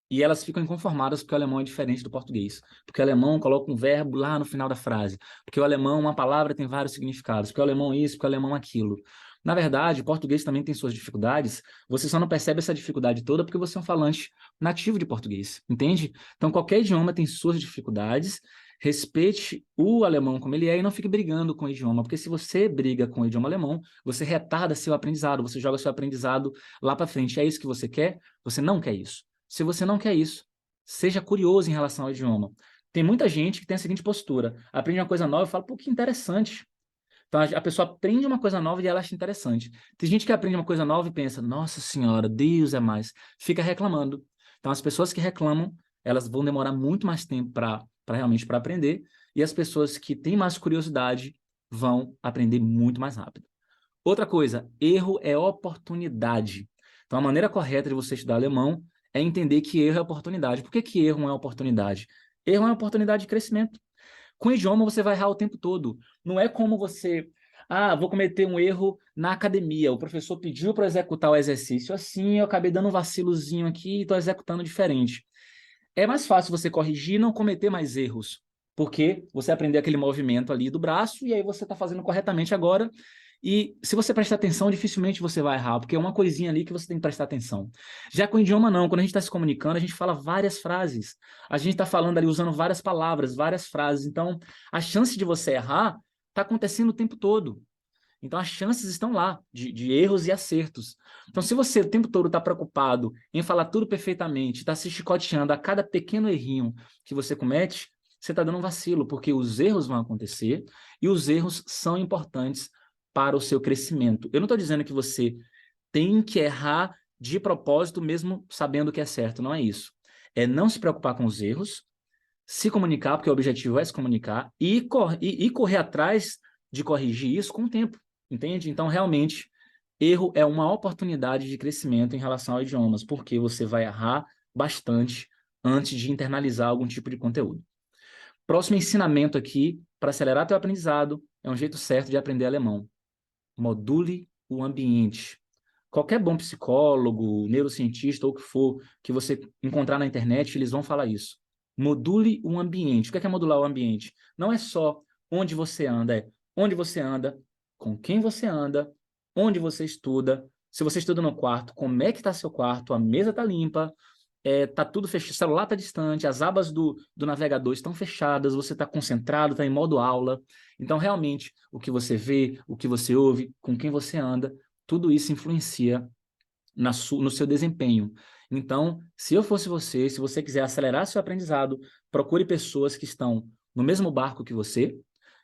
e elas ficam inconformadas porque o alemão é diferente do português. Porque o alemão coloca um verbo lá no final da frase. Porque o alemão, uma palavra tem vários significados. Porque o alemão isso, porque o alemão aquilo. Na verdade, o português também tem suas dificuldades. Você só não percebe essa dificuldade toda porque você é um falante nativo de português, entende? Então, qualquer idioma tem suas dificuldades. Respeite o alemão como ele é e não fique brigando com o idioma. Porque se você briga com o idioma alemão, você retarda seu aprendizado, você joga seu aprendizado lá para frente. É isso que você quer? Você não quer isso. Se você não quer isso, seja curioso em relação ao idioma. Tem muita gente que tem a seguinte postura: aprende uma coisa nova e fala, pô, que interessante. Então a pessoa aprende uma coisa nova e ela acha interessante. Tem gente que aprende uma coisa nova e pensa, nossa senhora, Deus é mais. Fica reclamando. Então as pessoas que reclamam, elas vão demorar muito mais tempo para realmente para aprender, e as pessoas que têm mais curiosidade vão aprender muito mais rápido. Outra coisa, erro é oportunidade. Então, a maneira correta de você estudar alemão é entender que erro é oportunidade. Por que que erro não é oportunidade? Erro é uma oportunidade de crescimento. Com o idioma, você vai errar o tempo todo. Não é como você... Ah, vou cometer um erro na academia. O professor pediu para executar o exercício assim, eu acabei dando um vacilozinho aqui e estou executando diferente. É mais fácil você corrigir e não cometer mais erros, porque você aprendeu aquele movimento ali do braço e aí você está fazendo corretamente agora. E se você prestar atenção, dificilmente você vai errar, porque é uma coisinha ali que você tem que prestar atenção. Já com o idioma, não. Quando a gente está se comunicando, a gente fala várias frases. A gente está falando ali, usando várias palavras, várias frases. Então, a chance de você errar está acontecendo o tempo todo. Então, as chances estão lá, de erros e acertos. Então, se você o tempo todo está preocupado em falar tudo perfeitamente, está se chicoteando a cada pequeno errinho que você comete, você está dando um vacilo, porque os erros vão acontecer e os erros são importantes para o seu crescimento. Eu não estou dizendo que você tem que errar de propósito, mesmo sabendo que é certo. Não é isso. É não se preocupar com os erros, se comunicar, porque o objetivo é se comunicar, e correr atrás de corrigir isso com o tempo. Entende? Então, realmente, erro é uma oportunidade de crescimento em relação a idiomas, porque você vai errar bastante antes de internalizar algum tipo de conteúdo. Próximo ensinamento aqui, para acelerar teu aprendizado, é um jeito certo de aprender alemão. Module o ambiente. Qualquer bom psicólogo, neurocientista ou o que for que você encontrar na internet, eles vão falar isso. Module o ambiente. O que é modular o ambiente? Não é só onde você anda, é onde você anda, com quem você anda, onde você estuda. Se você estuda no quarto, como é que está seu quarto? A mesa está limpa, tá tudo fechado, o celular está distante, as abas do navegador estão fechadas, você está concentrado, está em modo aula. Então, realmente, o que você vê, o que você ouve, com quem você anda, tudo isso influencia no seu desempenho. Então, se eu fosse você, se você quiser acelerar seu aprendizado, procure pessoas que estão no mesmo barco que você,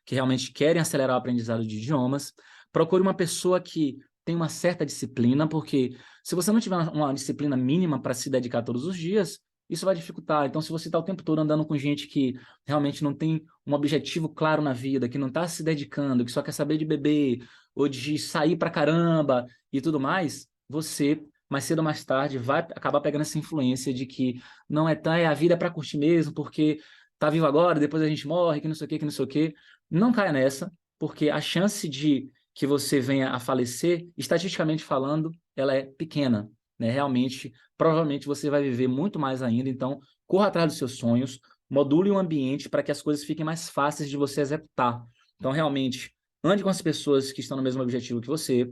que realmente querem acelerar o aprendizado de idiomas. Procure uma pessoa que tem uma certa disciplina, porque se você não tiver uma disciplina mínima para se dedicar todos os dias, isso vai dificultar. Então, se você está o tempo todo andando com gente que realmente não tem um objetivo claro na vida, que não está se dedicando, que só quer saber de beber, ou de sair para caramba e tudo mais, você mais cedo ou mais tarde vai acabar pegando essa influência de que não é tão, a vida é para curtir mesmo, porque tá vivo agora, depois a gente morre, que não sei o quê, que não sei o quê. Não caia nessa, porque a chance de que você venha a falecer, estatisticamente falando, ela é pequena, né? Realmente, provavelmente você vai viver muito mais ainda, então corra atrás dos seus sonhos, module um ambiente para que as coisas fiquem mais fáceis de você executar. Então, realmente, ande com as pessoas que estão no mesmo objetivo que você,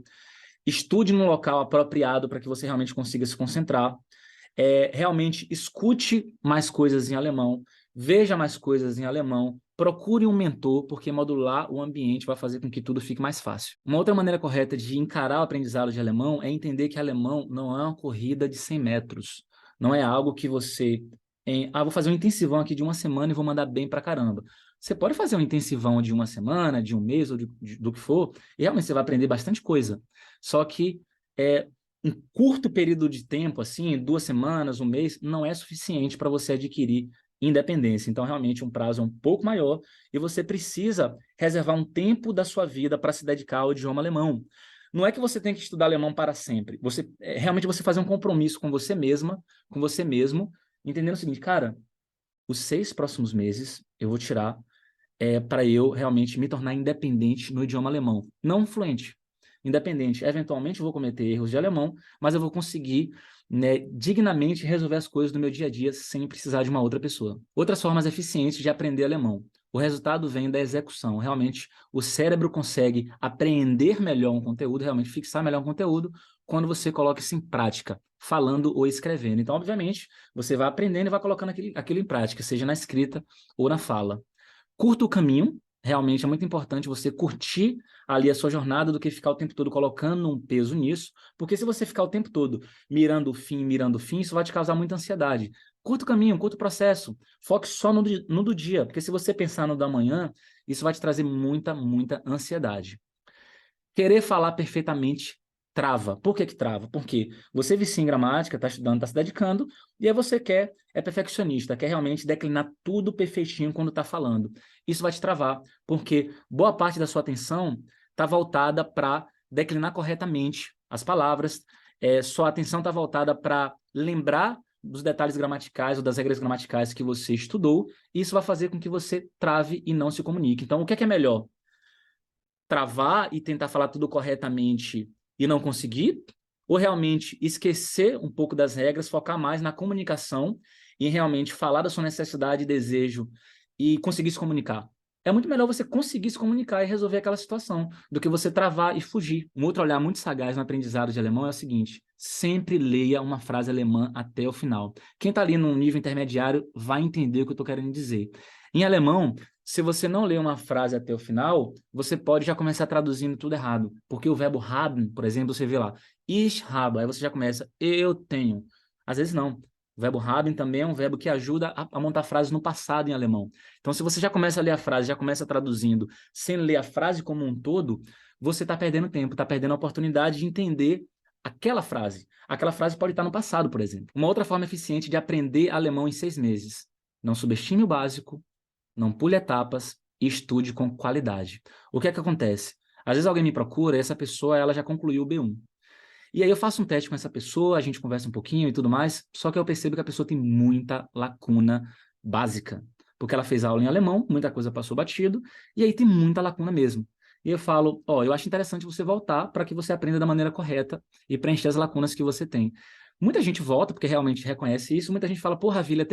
estude num local apropriado para que você realmente consiga se concentrar, realmente escute mais coisas em alemão, veja mais coisas em alemão, procure um mentor, porque modular o ambiente vai fazer com que tudo fique mais fácil. Uma outra maneira correta de encarar o aprendizado de alemão é entender que alemão não é uma corrida de 100 metros. Não é algo que você... vou fazer um intensivão aqui de uma semana e vou mandar bem pra caramba. Você pode fazer um intensivão de uma semana, de um mês, ou do que for, e realmente você vai aprender bastante coisa. Só que um curto período de tempo, assim, 2 semanas, um mês, não é suficiente para você adquirir independência. Então, realmente, um prazo é um pouco maior e você precisa reservar um tempo da sua vida para se dedicar ao idioma alemão. Não é que você tem que estudar alemão para sempre. Realmente você fazer um compromisso com você mesma, com você mesmo, entendendo o seguinte, cara, os 6 próximos meses eu vou tirar para eu realmente me tornar independente no idioma alemão. Não fluente, independente. Eventualmente eu vou cometer erros de alemão, mas eu vou conseguir, né, dignamente resolver as coisas do meu dia a dia sem precisar de uma outra pessoa. Outras formas eficientes de aprender alemão. O resultado vem da execução. Realmente, o cérebro consegue apreender melhor um conteúdo, realmente fixar melhor um conteúdo, quando você coloca isso em prática, falando ou escrevendo. Então, obviamente, você vai aprendendo e vai colocando aquilo em prática, seja na escrita ou na fala. Curta o caminho, realmente é muito importante você curtir ali a sua jornada do que ficar o tempo todo colocando um peso nisso, porque se você ficar o tempo todo mirando o fim, isso vai te causar muita ansiedade. Curta o caminho, curta o processo, foque só no do dia, porque se você pensar no da manhã, isso vai te trazer muita, muita ansiedade. Querer falar perfeitamente trava. Por que que trava? Porque você vicia em gramática, está estudando, está se dedicando, e aí você é perfeccionista, quer realmente declinar tudo perfeitinho quando está falando. Isso vai te travar, porque boa parte da sua atenção está voltada para declinar corretamente as palavras, sua atenção está voltada para lembrar dos detalhes gramaticais ou das regras gramaticais que você estudou, e isso vai fazer com que você trave e não se comunique. Então, o que é melhor? Travar e tentar falar tudo corretamente e não conseguir? Ou realmente esquecer um pouco das regras, focar mais na comunicação e realmente falar da sua necessidade e desejo e conseguir se comunicar? É muito melhor você conseguir se comunicar e resolver aquela situação do que você travar e fugir. Um outro olhar muito sagaz no aprendizado de alemão é o seguinte: sempre leia uma frase alemã até o final. Quem está ali num nível intermediário vai entender o que eu estou querendo dizer. Em alemão, se você não ler uma frase até o final, você pode já começar traduzindo tudo errado. Porque o verbo haben, por exemplo, você vê lá, ich habe, aí você já começa, eu tenho. Às vezes não. O verbo haben também é um verbo que ajuda a montar frases no passado em alemão. Então, se você já começa a ler a frase, já começa traduzindo, sem ler a frase como um todo, você está perdendo tempo, está perdendo a oportunidade de entender aquela frase. Aquela frase pode estar no passado, por exemplo. Uma outra forma eficiente de aprender alemão em 6 meses. Não subestime o básico, não pule etapas e estude com qualidade. O que é que acontece? Às vezes alguém me procura e essa pessoa ela já concluiu o B1. E aí eu faço um teste com essa pessoa, a gente conversa um pouquinho e tudo mais, só que eu percebo que a pessoa tem muita lacuna básica. Porque ela fez aula em alemão, muita coisa passou batido, e aí tem muita lacuna mesmo. E eu falo, eu acho interessante você voltar para que você aprenda da maneira correta e preencher as lacunas que você tem. Muita gente volta porque realmente reconhece isso, muita gente fala, porra, Vila,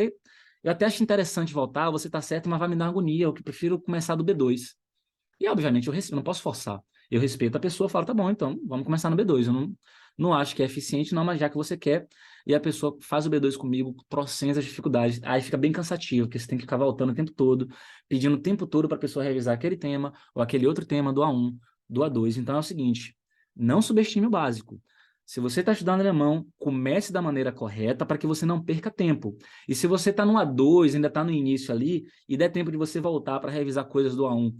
eu até acho interessante voltar, você tá certo, mas vai me dar agonia, eu que prefiro começar do B2. E, obviamente, eu não posso forçar. Eu respeito a pessoa, falo, tá bom, então, vamos começar no B2. Eu não acho que é eficiente, não, mas já que você quer, e a pessoa faz o B2 comigo, trocentas dificuldades, aí fica bem cansativo, porque você tem que ficar voltando o tempo todo, pedindo o tempo todo para a pessoa revisar aquele tema, ou aquele outro tema do A1, do A2. Então, é o seguinte, não subestime o básico. Se você está estudando alemão, comece da maneira correta para que você não perca tempo. E se você está no A2, ainda está no início ali, e der tempo de você voltar para revisar coisas do A1,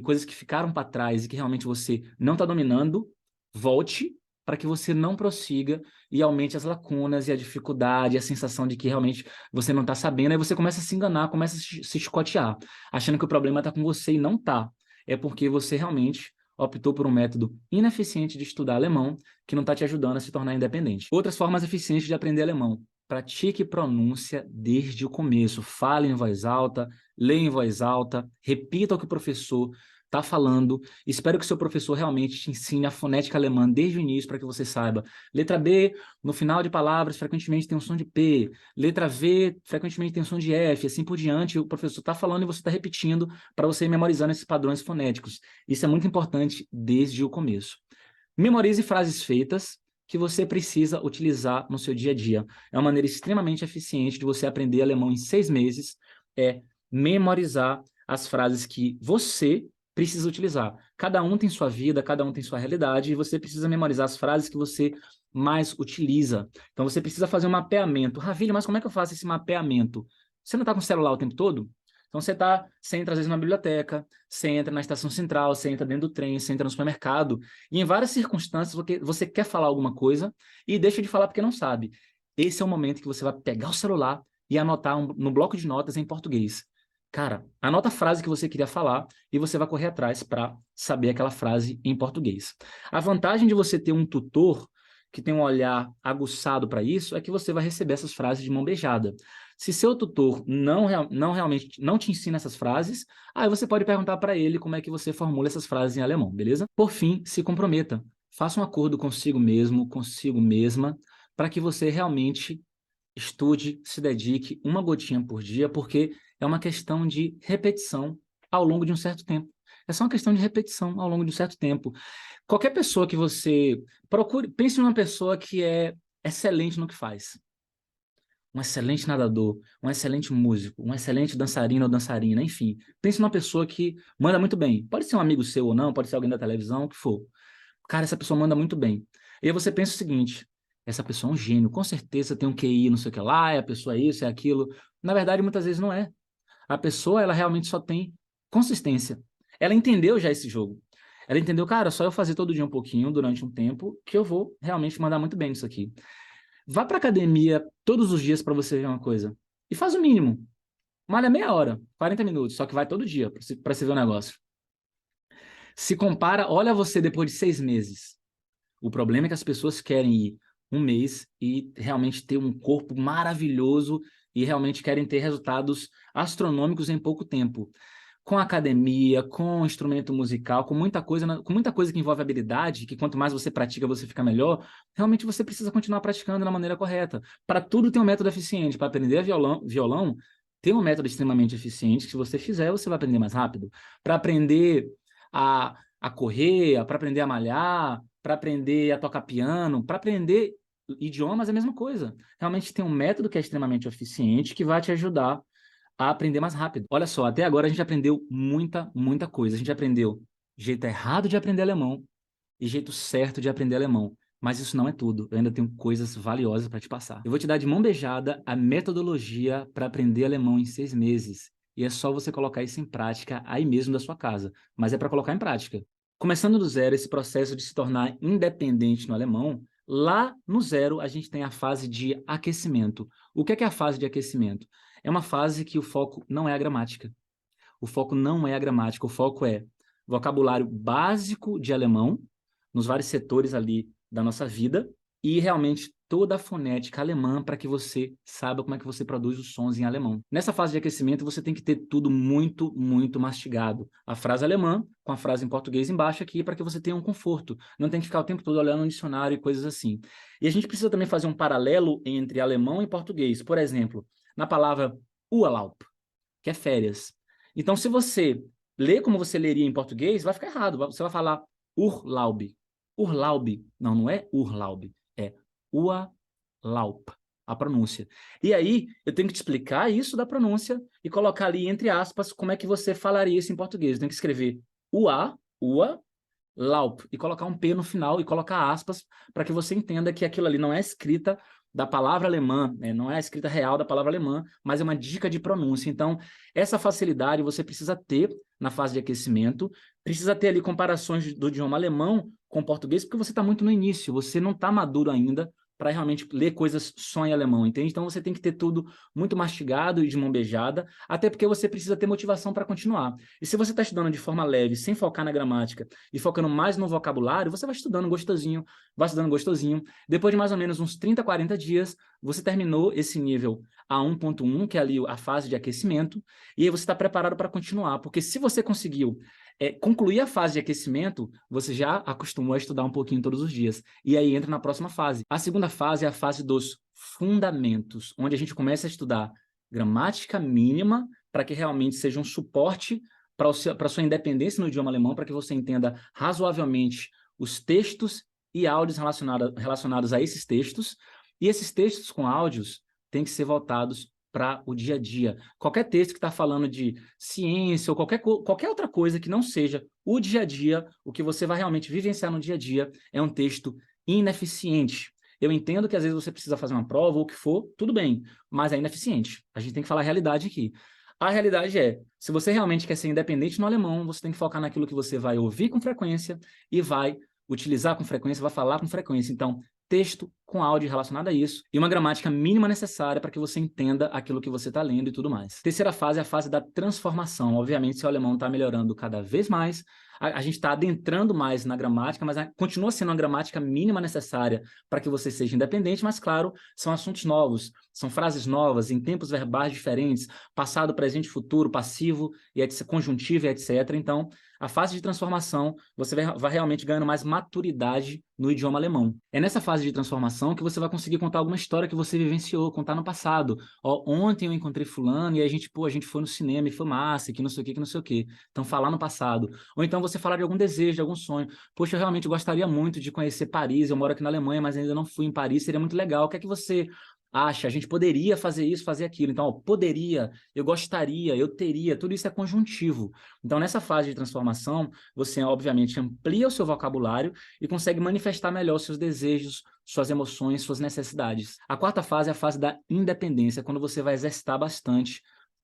coisas que ficaram para trás e que realmente você não está dominando, volte para que você não prossiga e aumente as lacunas e a dificuldade, a sensação de que realmente você não está sabendo, aí você começa a se enganar, começa a se chicotear, achando que o problema está com você e não está. É porque você realmente optou por um método ineficiente de estudar alemão que não está te ajudando a se tornar independente. Outras formas eficientes de aprender alemão. Pratique pronúncia desde o começo. Fale em voz alta, leia em voz alta, repita o que o professor está falando. Espero que seu professor realmente te ensine a fonética alemã desde o início para que você saiba. Letra B, no final de palavras, frequentemente tem um som de P. Letra V, frequentemente tem um som de F. Assim por diante, o professor está falando e você está repetindo para você ir memorizando esses padrões fonéticos. Isso é muito importante desde o começo. Memorize frases feitas que você precisa utilizar no seu dia a dia. É uma maneira extremamente eficiente de você aprender alemão em 6 meses, é memorizar as frases que você precisa utilizar. Cada um tem sua vida, cada um tem sua realidade, e você precisa memorizar as frases que você mais utiliza. Então, você precisa fazer um mapeamento. Ravilho, mas como é que eu faço esse mapeamento? Você não está com o celular o tempo todo? Então, você entra às vezes na biblioteca, você entra na estação central, você entra dentro do trem, você entra no supermercado, e em várias circunstâncias você quer falar alguma coisa e deixa de falar porque não sabe. Esse é o momento que você vai pegar o celular e anotar no bloco de notas em português. Cara, anota a frase que você queria falar e você vai correr atrás para saber aquela frase em português. A vantagem de você ter um tutor que tem um olhar aguçado para isso é que você vai receber essas frases de mão beijada. Se seu tutor não realmente não te ensina essas frases, aí você pode perguntar para ele como é que você formula essas frases em alemão, beleza? Por fim, se comprometa. Faça um acordo consigo mesmo, consigo mesma, para que você realmente estude, se dedique uma gotinha por dia, porque é uma questão de repetição ao longo de um certo tempo. É só uma questão de repetição ao longo de um certo tempo. Qualquer pessoa que você procure, pense numa pessoa que é excelente no que faz. Um excelente nadador, um excelente músico, um excelente dançarino ou dançarina, enfim. Pense numa pessoa que manda muito bem. Pode ser um amigo seu ou não, pode ser alguém da televisão, o que for. Cara, essa pessoa manda muito bem. E aí você pensa o seguinte, essa pessoa é um gênio, com certeza tem um QI, não sei o que lá, é a pessoa é isso, é aquilo. Na verdade, muitas vezes não é. A pessoa, ela realmente só tem consistência. Ela entendeu já esse jogo. Ela entendeu, cara, só eu fazer todo dia um pouquinho, durante um tempo, que eu vou realmente mandar muito bem nisso aqui. Vá para academia todos os dias para você ver uma coisa. E faz o mínimo. Malha meia hora, 40 minutos, só que vai todo dia para você ver o negócio. Se compara, olha você depois de 6 meses. O problema é que as pessoas querem ir um mês e realmente ter um corpo maravilhoso e realmente querem ter resultados astronômicos em pouco tempo. Com academia, com instrumento musical, com muita coisa que envolve habilidade, que quanto mais você pratica, você fica melhor, realmente você precisa continuar praticando da maneira correta. Para tudo tem um método eficiente. Para aprender violão, tem um método extremamente eficiente que se você fizer, você vai aprender mais rápido. Para aprender a correr, para aprender a malhar, para aprender a tocar piano, para aprender idiomas é a mesma coisa. Realmente tem um método que é extremamente eficiente que vai te ajudar a aprender mais rápido. Olha só, até agora a gente aprendeu muita coisa. A gente aprendeu jeito errado de aprender alemão e jeito certo de aprender alemão. Mas isso não é tudo. Eu ainda tenho coisas valiosas para te passar. Eu vou te dar de mão beijada a metodologia para aprender alemão em 6 meses. E é só você colocar isso em prática aí mesmo da sua casa. Mas é para colocar em prática. Começando do zero, esse processo de se tornar independente no alemão, lá no zero a gente tem a fase de aquecimento. O que é a fase de aquecimento? É uma fase que o foco não é a gramática. O foco não é a gramática, o foco é vocabulário básico de alemão, nos vários setores ali da nossa vida, e realmente toda a fonética alemã para que você saiba como é que você produz os sons em alemão. Nessa fase de aquecimento, você tem que ter tudo muito mastigado. A frase alemã com a frase em português embaixo aqui para que você tenha um conforto. Não tem que ficar o tempo todo olhando no dicionário e coisas assim. E a gente precisa também fazer um paralelo entre alemão e português. Por exemplo, na palavra Urlaub, que é férias. Então, se você ler como você leria em português, vai ficar errado. Você vai falar Urlaub. Urlaub. Não é Urlaub. É Urlaub. A pronúncia. E aí, eu tenho que te explicar isso da pronúncia e colocar ali, entre aspas, como é que você falaria isso em português. Eu tenho que escrever ua, Laub, e colocar um P no final e colocar aspas para que você entenda que aquilo ali não é escrita da palavra alemã, né? Não é a escrita real da palavra alemã, mas é uma dica de pronúncia. Então, essa facilidade você precisa ter na fase de aquecimento, precisa ter ali comparações do idioma alemão com o português, porque você está muito no início, você não está maduro ainda para realmente ler coisas só em alemão, entende? Então você tem que ter tudo muito mastigado e de mão beijada, até porque você precisa ter motivação para continuar. E se você está estudando de forma leve, sem focar na gramática e focando mais no vocabulário, você vai estudando gostosinho, vai estudando gostosinho. Depois de mais ou menos uns 30, 40 dias, você terminou esse nível A1.1, que é ali a fase de aquecimento, e aí você está preparado para continuar, porque se você conseguiu concluir a fase de aquecimento, você já acostumou a estudar um pouquinho todos os dias. E aí entra na próxima fase. A segunda fase é a fase dos fundamentos, onde a gente começa a estudar gramática mínima para que realmente seja um suporte para a sua independência no idioma alemão, para que você entenda razoavelmente os textos e áudios relacionados a esses textos. E esses textos com áudios têm que ser voltados para o dia a dia. Qualquer texto que está falando de ciência ou qualquer outra coisa que não seja o dia a dia, o que você vai realmente vivenciar no dia a dia, é um texto ineficiente. Eu entendo que às vezes você precisa fazer uma prova ou o que for, tudo bem, mas é ineficiente. A gente tem que falar a realidade aqui. A realidade é, se você realmente quer ser independente no alemão, você tem que focar naquilo que você vai ouvir com frequência e vai utilizar com frequência, vai falar com frequência. Então, texto com áudio relacionado a isso e uma gramática mínima necessária para que você entenda aquilo que você está lendo e tudo mais. Terceira fase é a fase da transformação. Obviamente, se o alemão está melhorando cada vez mais, a gente está adentrando mais na gramática, mas continua sendo uma gramática mínima necessária para que você seja independente, mas, claro, são assuntos novos, são frases novas, em tempos verbais diferentes, passado, presente, futuro, passivo, e conjuntivo e etc. Então, a fase de transformação, você vai realmente ganhando mais maturidade no idioma alemão. É nessa fase de transformação que você vai conseguir contar alguma história que você vivenciou, contar no passado. Ó, ontem eu encontrei fulano e a gente foi no cinema e foi massa, que não sei o que não sei o que. Então, falar no passado. Ou então você falar de algum desejo, de algum sonho. Poxa, eu realmente gostaria muito de conhecer Paris, eu moro aqui na Alemanha, mas ainda não fui em Paris, seria muito legal. O que é que você acha? A gente poderia fazer isso, fazer aquilo. Então, ó, poderia, eu gostaria, eu teria, tudo isso é conjuntivo. Então, nessa fase de transformação, você, obviamente, amplia o seu vocabulário e consegue manifestar melhor seus desejos, suas emoções, suas necessidades. A quarta fase é a fase da independência, quando você vai exercitar bastante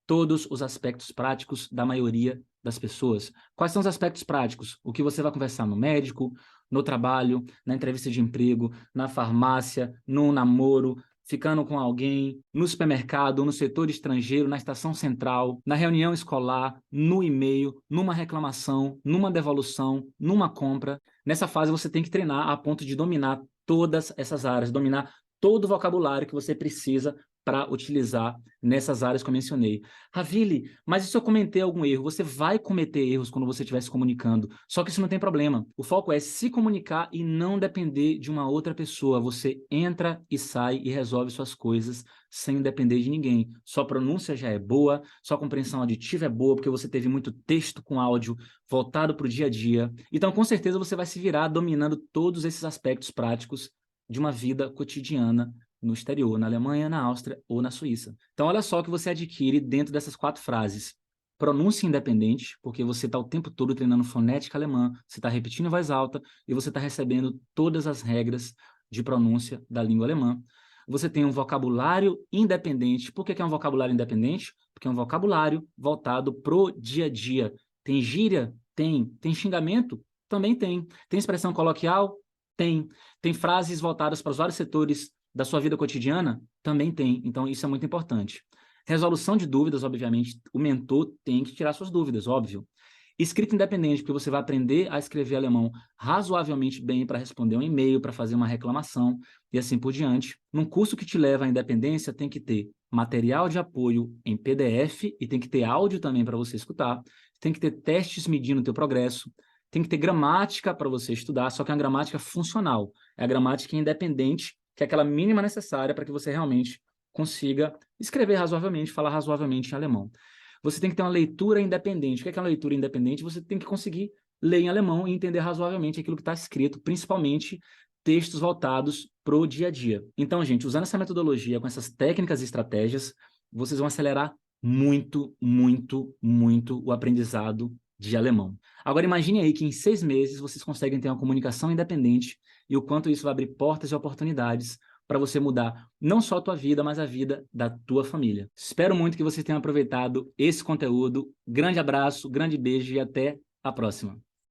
todos os aspectos práticos da maioria das pessoas. Quais são os aspectos práticos? O que você vai conversar no médico, no trabalho, na entrevista de emprego, na farmácia, no namoro, ficando com alguém, no supermercado, no setor estrangeiro, na estação central, na reunião escolar, no e-mail, numa reclamação, numa devolução, numa compra. Nessa fase você tem que treinar a ponto de dominar todas essas áreas, dominar todo o vocabulário que você precisa para utilizar nessas áreas que eu mencionei. Ravili, mas e se eu cometer algum erro? Você vai cometer erros quando você estiver se comunicando, só que isso não tem problema. O foco é se comunicar e não depender de uma outra pessoa. Você entra e sai e resolve suas coisas sem depender de ninguém. Sua pronúncia já é boa, sua compreensão auditiva é boa, porque você teve muito texto com áudio voltado para o dia a dia. Então, com certeza, você vai se virar dominando todos esses aspectos práticos de uma vida cotidiana no exterior, na Alemanha, na Áustria ou na Suíça. Então, olha só o que você adquire dentro dessas 4 frases. Pronúncia independente, porque você está o tempo todo treinando fonética alemã, você está repetindo em voz alta e você está recebendo todas as regras de pronúncia da língua alemã. Você tem um vocabulário independente. Por que é um vocabulário independente? Porque é um vocabulário voltado pro dia a dia. Tem gíria? Tem. Tem xingamento? Também tem. Tem expressão coloquial? Tem. Tem frases voltadas para os vários setores da sua vida cotidiana? Também tem. Então, isso é muito importante. Resolução de dúvidas, obviamente, o mentor tem que tirar suas dúvidas, óbvio. Escrita independente, porque você vai aprender a escrever alemão razoavelmente bem para responder um e-mail, para fazer uma reclamação e assim por diante. Num curso que te leva à independência, tem que ter material de apoio em PDF e tem que ter áudio também para você escutar. Tem que ter testes medindo o teu progresso. Tem que ter gramática para você estudar, só que é uma gramática funcional. É a gramática independente, que é aquela mínima necessária para que você realmente consiga escrever razoavelmente, falar razoavelmente em alemão. Você tem que ter uma leitura independente. O que é uma leitura independente? Você tem que conseguir ler em alemão e entender razoavelmente aquilo que está escrito, principalmente textos voltados para o dia a dia. Então, gente, usando essa metodologia, com essas técnicas e estratégias, vocês vão acelerar muito, muito, muito o aprendizado de alemão. Agora, imagine aí que em 6 meses vocês conseguem ter uma comunicação independente e o quanto isso vai abrir portas e oportunidades para você mudar não só a tua vida, mas a vida da tua família. Espero muito que vocês tenham aproveitado esse conteúdo. Grande abraço, grande beijo e até a próxima.